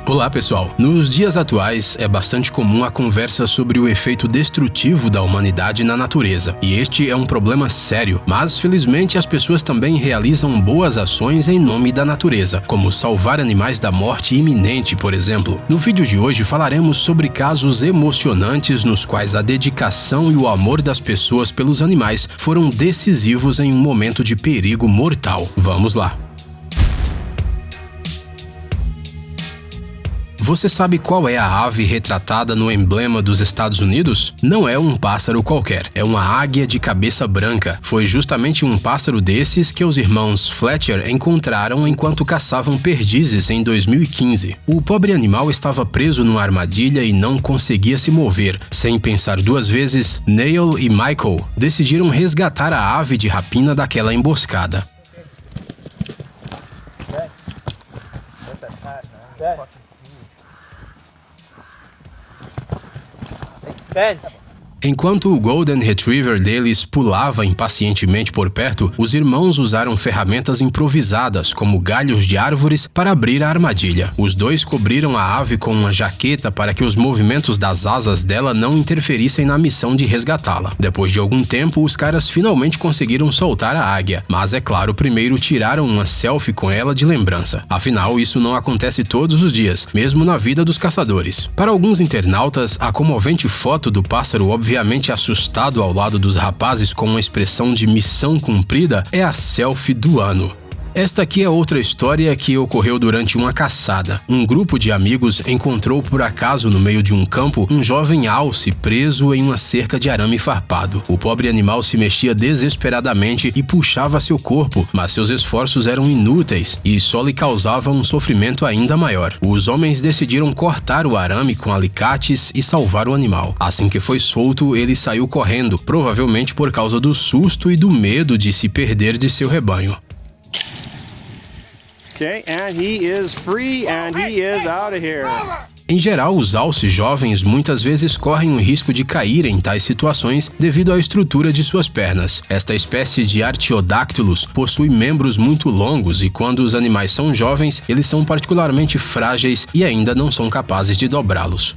Olá pessoal, nos dias atuais é bastante comum a conversa sobre o efeito destrutivo da humanidade na natureza, e este é um problema sério, mas felizmente as pessoas também realizam boas ações em nome da natureza, como salvar animais da morte iminente, por exemplo. No vídeo de hoje falaremos sobre casos emocionantes nos quais a dedicação e o amor das pessoas pelos animais foram decisivos em um momento de perigo mortal. Vamos lá! Você sabe qual é a ave retratada no emblema dos Estados Unidos? Não é um pássaro qualquer, é uma águia de cabeça branca. Foi justamente um pássaro desses que os irmãos Fletcher encontraram enquanto caçavam perdizes em 2015. O pobre animal estava preso numa armadilha e não conseguia se mover. Sem pensar duas vezes, Neil e Michael decidiram resgatar a ave de rapina daquela emboscada. Enquanto o Golden Retriever deles pulava impacientemente por perto, os irmãos usaram ferramentas improvisadas, como galhos de árvores, para abrir a armadilha. Os dois cobriram a ave com uma jaqueta para que os movimentos das asas dela não interferissem na missão de resgatá-la. Depois de algum tempo, os caras finalmente conseguiram soltar a águia, mas é claro, primeiro tiraram uma selfie com ela de lembrança. Afinal, isso não acontece todos os dias, mesmo na vida dos caçadores. Para alguns internautas, a comovente foto do pássaro obviamente assustado ao lado dos rapazes com uma expressão de missão cumprida é a selfie do ano. Esta aqui é outra história que ocorreu durante uma caçada. Um grupo de amigos encontrou por acaso no meio de um campo um jovem alce preso em uma cerca de arame farpado. O pobre animal se mexia desesperadamente e puxava seu corpo, mas seus esforços eram inúteis e só lhe causavam um sofrimento ainda maior. Os homens decidiram cortar o arame com alicates e salvar o animal. Assim que foi solto, ele saiu correndo, provavelmente por causa do susto e do medo de se perder de seu rebanho. Okay, and he is free and he is out of here. Em geral, os alces jovens muitas vezes correm o risco de cair em tais situações devido à estrutura de suas pernas. Esta espécie de Artiodactylus possui membros muito longos e quando os animais são jovens, eles são particularmente frágeis e ainda não são capazes de dobrá-los.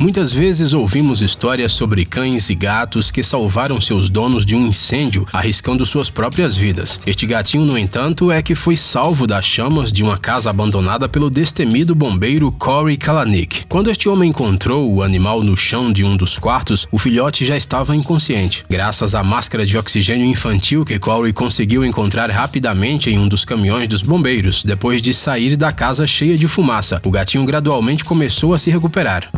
Muitas vezes ouvimos histórias sobre cães e gatos que salvaram seus donos de um incêndio, arriscando suas próprias vidas. Este gatinho, no entanto, é que foi salvo das chamas de uma casa abandonada pelo destemido bombeiro Corey Kalanick. Quando este homem encontrou o animal no chão de um dos quartos, o filhote já estava inconsciente. Graças à máscara de oxigênio infantil que Corey conseguiu encontrar rapidamente em um dos caminhões dos bombeiros, depois de sair da casa cheia de fumaça, o gatinho gradualmente começou a se recuperar.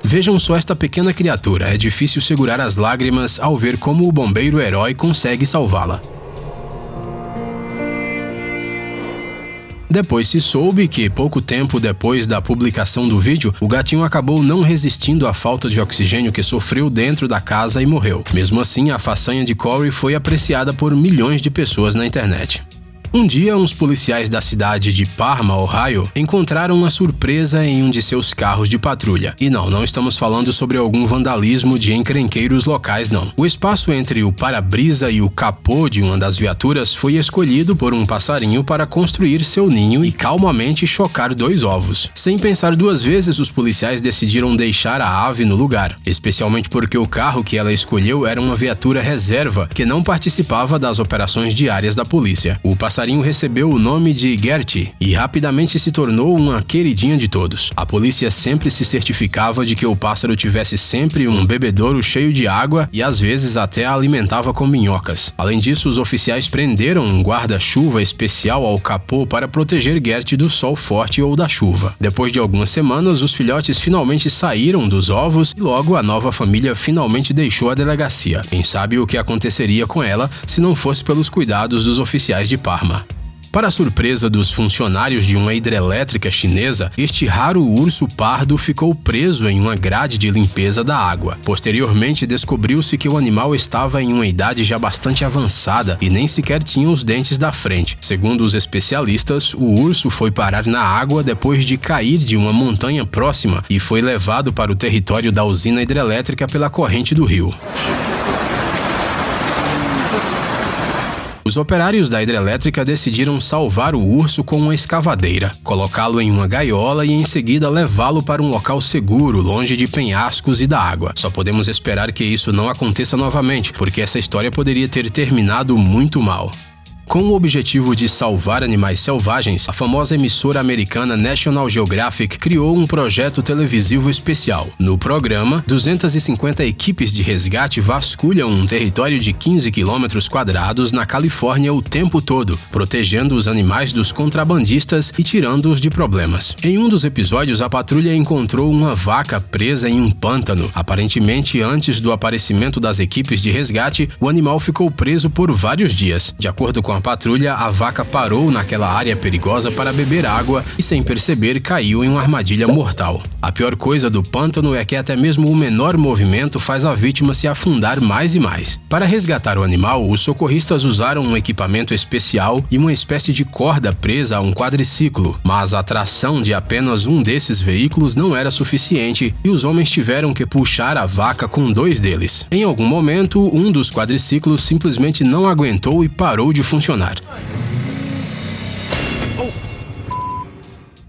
Vejam só esta pequena criatura, é difícil segurar as lágrimas ao ver como o bombeiro herói consegue salvá-la. Depois se soube que, pouco tempo depois da publicação do vídeo, o gatinho acabou não resistindo à falta de oxigênio que sofreu dentro da casa e morreu. Mesmo assim, a façanha de Corey foi apreciada por milhões de pessoas na internet. Um dia, uns policiais da cidade de Parma, Ohio, encontraram uma surpresa em um de seus carros de patrulha. E não estamos falando sobre algum vandalismo de encrenqueiros locais, não. O espaço entre o para-brisa e o capô de uma das viaturas foi escolhido por um passarinho para construir seu ninho e calmamente chocar 2 ovos. Sem pensar duas vezes, os policiais decidiram deixar a ave no lugar, especialmente porque o carro que ela escolheu era uma viatura reserva que não participava das operações diárias da polícia. O passarinho recebeu o nome de Gertie e rapidamente se tornou uma queridinha de todos. A polícia sempre se certificava de que o pássaro tivesse sempre um bebedouro cheio de água e às vezes até a alimentava com minhocas. Além disso, os oficiais prenderam um guarda-chuva especial ao capô para proteger Gertie do sol forte ou da chuva. Depois de algumas semanas, os filhotes finalmente saíram dos ovos e logo a nova família finalmente deixou a delegacia. Quem sabe o que aconteceria com ela se não fosse pelos cuidados dos oficiais de Parma. Para a surpresa dos funcionários de uma hidrelétrica chinesa, este raro urso pardo ficou preso em uma grade de limpeza da água. Posteriormente, descobriu-se que o animal estava em uma idade já bastante avançada e nem sequer tinha os dentes da frente. Segundo os especialistas, o urso foi parar na água depois de cair de uma montanha próxima e foi levado para o território da usina hidrelétrica pela corrente do rio. Os operários da hidrelétrica decidiram salvar o urso com uma escavadeira, colocá-lo em uma gaiola e em seguida levá-lo para um local seguro, longe de penhascos e da água. Só podemos esperar que isso não aconteça novamente, porque essa história poderia ter terminado muito mal. Com o objetivo de salvar animais selvagens, a famosa emissora americana National Geographic criou um projeto televisivo especial. No programa, 250 equipes de resgate vasculham um território de 15 km² na Califórnia o tempo todo, protegendo os animais dos contrabandistas e tirando-os de problemas. Em um dos episódios, a patrulha encontrou uma vaca presa em um pântano. Aparentemente, antes do aparecimento das equipes de resgate, o animal ficou preso por vários dias. De acordo com a patrulha, a vaca parou naquela área perigosa para beber água e, sem perceber, caiu em uma armadilha mortal. A pior coisa do pântano é que até mesmo o menor movimento faz a vítima se afundar mais e mais. Para resgatar o animal, os socorristas usaram um equipamento especial e uma espécie de corda presa a um quadriciclo, mas a tração de apenas um desses veículos não era suficiente e os homens tiveram que puxar a vaca com 2 deles. Em algum momento, um dos quadriciclos simplesmente não aguentou e parou de funcionar.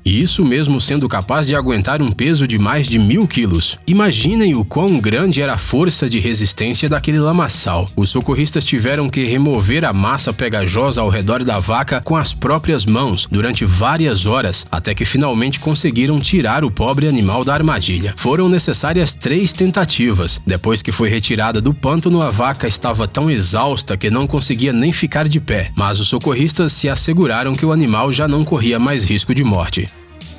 E isso mesmo sendo capaz de aguentar um peso de mais de 1000 quilos. Imaginem o quão grande era a força de resistência daquele lamaçal. Os socorristas tiveram que remover a massa pegajosa ao redor da vaca com as próprias mãos durante várias horas, até que finalmente conseguiram tirar o pobre animal da armadilha. Foram necessárias 3 tentativas. Depois que foi retirada do pântano, a vaca estava tão exausta que não conseguia nem ficar de pé, mas os socorristas se asseguraram que o animal já não corria mais risco de morte.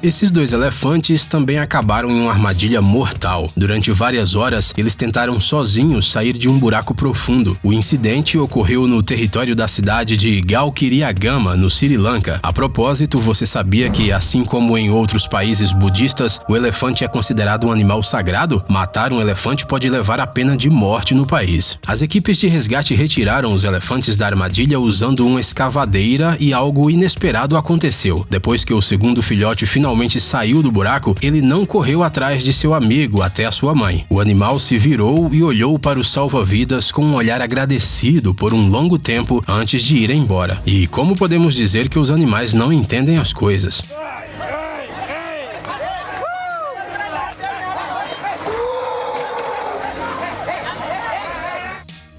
Esses 2 elefantes também acabaram em uma armadilha mortal. Durante várias horas, eles tentaram sozinhos sair de um buraco profundo. O incidente ocorreu no território da cidade de Galkiriagama, no Sri Lanka. A propósito, você sabia que, assim como em outros países budistas, o elefante é considerado um animal sagrado? Matar um elefante pode levar à pena de morte no país. As equipes de resgate retiraram os elefantes da armadilha usando uma escavadeira e algo inesperado aconteceu. Depois que o segundo filhote finalmente saiu do buraco, ele não correu atrás de seu amigo até a sua mãe. O animal se virou e olhou para o salva-vidas com um olhar agradecido por um longo tempo antes de ir embora. E como podemos dizer que os animais não entendem as coisas?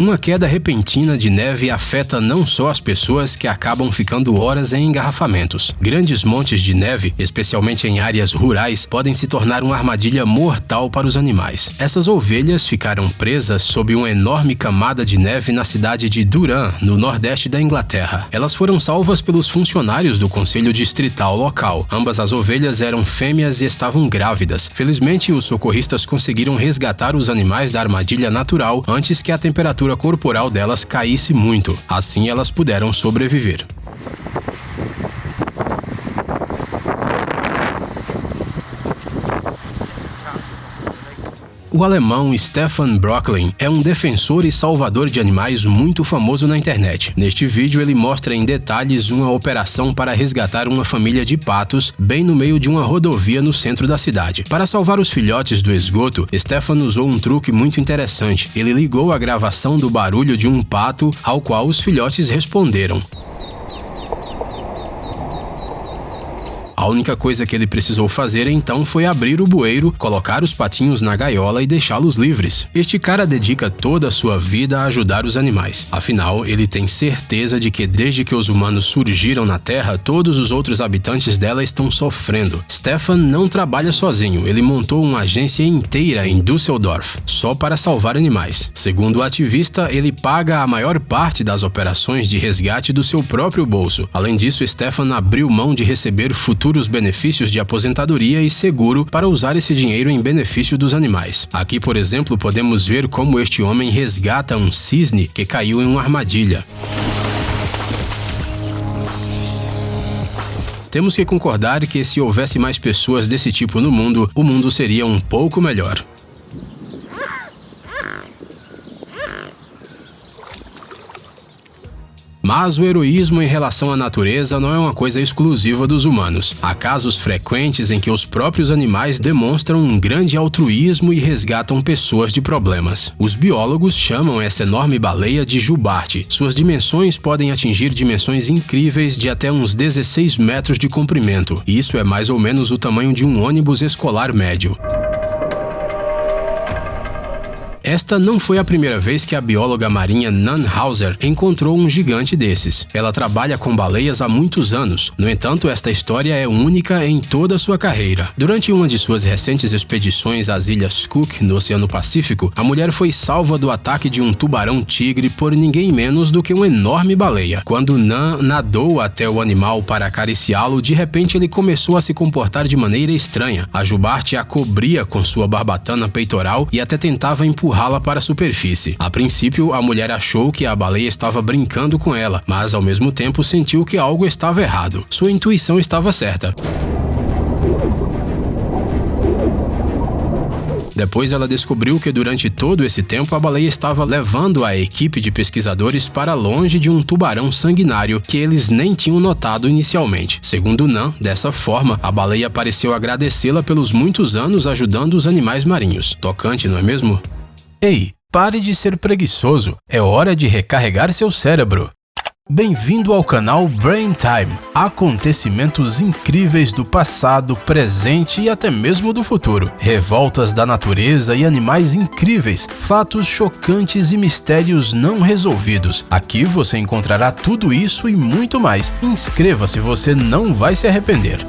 Uma queda repentina de neve afeta não só as pessoas que acabam ficando horas em engarrafamentos. Grandes montes de neve, especialmente em áreas rurais, podem se tornar uma armadilha mortal para os animais. Essas ovelhas ficaram presas sob uma enorme camada de neve na cidade de Durham, no nordeste da Inglaterra. Elas foram salvas pelos funcionários do conselho distrital local. Ambas as ovelhas eram fêmeas e estavam grávidas. Felizmente, os socorristas conseguiram resgatar os animais da armadilha natural antes que a temperatura corporal delas caísse muito. Assim, elas puderam sobreviver. O alemão Stefan Brocklin é um defensor e salvador de animais muito famoso na internet. Neste vídeo, ele mostra em detalhes uma operação para resgatar uma família de patos bem no meio de uma rodovia no centro da cidade. Para salvar os filhotes do esgoto, Stefan usou um truque muito interessante. Ele ligou a gravação do barulho de um pato, ao qual os filhotes responderam. A única coisa que ele precisou fazer então foi abrir o bueiro, colocar os patinhos na gaiola e deixá-los livres. Este cara dedica toda a sua vida a ajudar os animais. Afinal, ele tem certeza de que desde que os humanos surgiram na Terra, todos os outros habitantes dela estão sofrendo. Stefan não trabalha sozinho, ele montou uma agência inteira em Düsseldorf, só para salvar animais. Segundo o ativista, ele paga a maior parte das operações de resgate do seu próprio bolso. Além disso, Stefan abriu mão de receber futuros benefícios de aposentadoria e seguro para usar esse dinheiro em benefício dos animais. Aqui, por exemplo, podemos ver como este homem resgata um cisne que caiu em uma armadilha. Temos que concordar que se houvesse mais pessoas desse tipo no mundo, o mundo seria um pouco melhor. Mas o heroísmo em relação à natureza não é uma coisa exclusiva dos humanos. Há casos frequentes em que os próprios animais demonstram um grande altruísmo e resgatam pessoas de problemas. Os biólogos chamam essa enorme baleia de jubarte. Suas dimensões podem atingir dimensões incríveis de até uns 16 metros de comprimento. Isso é mais ou menos o tamanho de um ônibus escolar médio. Esta não foi a primeira vez que a bióloga marinha Nan Hauser encontrou um gigante desses. Ela trabalha com baleias há muitos anos. No entanto, esta história é única em toda a sua carreira. Durante uma de suas recentes expedições às Ilhas Cook, no Oceano Pacífico, a mulher foi salva do ataque de um tubarão-tigre por ninguém menos do que uma enorme baleia. Quando Nan nadou até o animal para acariciá-lo, de repente ele começou a se comportar de maneira estranha. A jubarte a cobria com sua barbatana peitoral e até tentava empurrá-la para a superfície. A princípio, a mulher achou que a baleia estava brincando com ela, mas ao mesmo tempo sentiu que algo estava errado. Sua intuição estava certa. Depois ela descobriu que durante todo esse tempo a baleia estava levando a equipe de pesquisadores para longe de um tubarão sanguinário que eles nem tinham notado inicialmente. Segundo Nan, dessa forma, a baleia pareceu agradecê-la pelos muitos anos ajudando os animais marinhos. Tocante, não é mesmo? Ei, pare de ser preguiçoso. É hora de recarregar seu cérebro. Bem-vindo ao canal Brain Time. Acontecimentos incríveis do passado, presente e até mesmo do futuro. Revoltas da natureza e animais incríveis. Fatos chocantes e mistérios não resolvidos. Aqui você encontrará tudo isso e muito mais. Inscreva-se, você não vai se arrepender.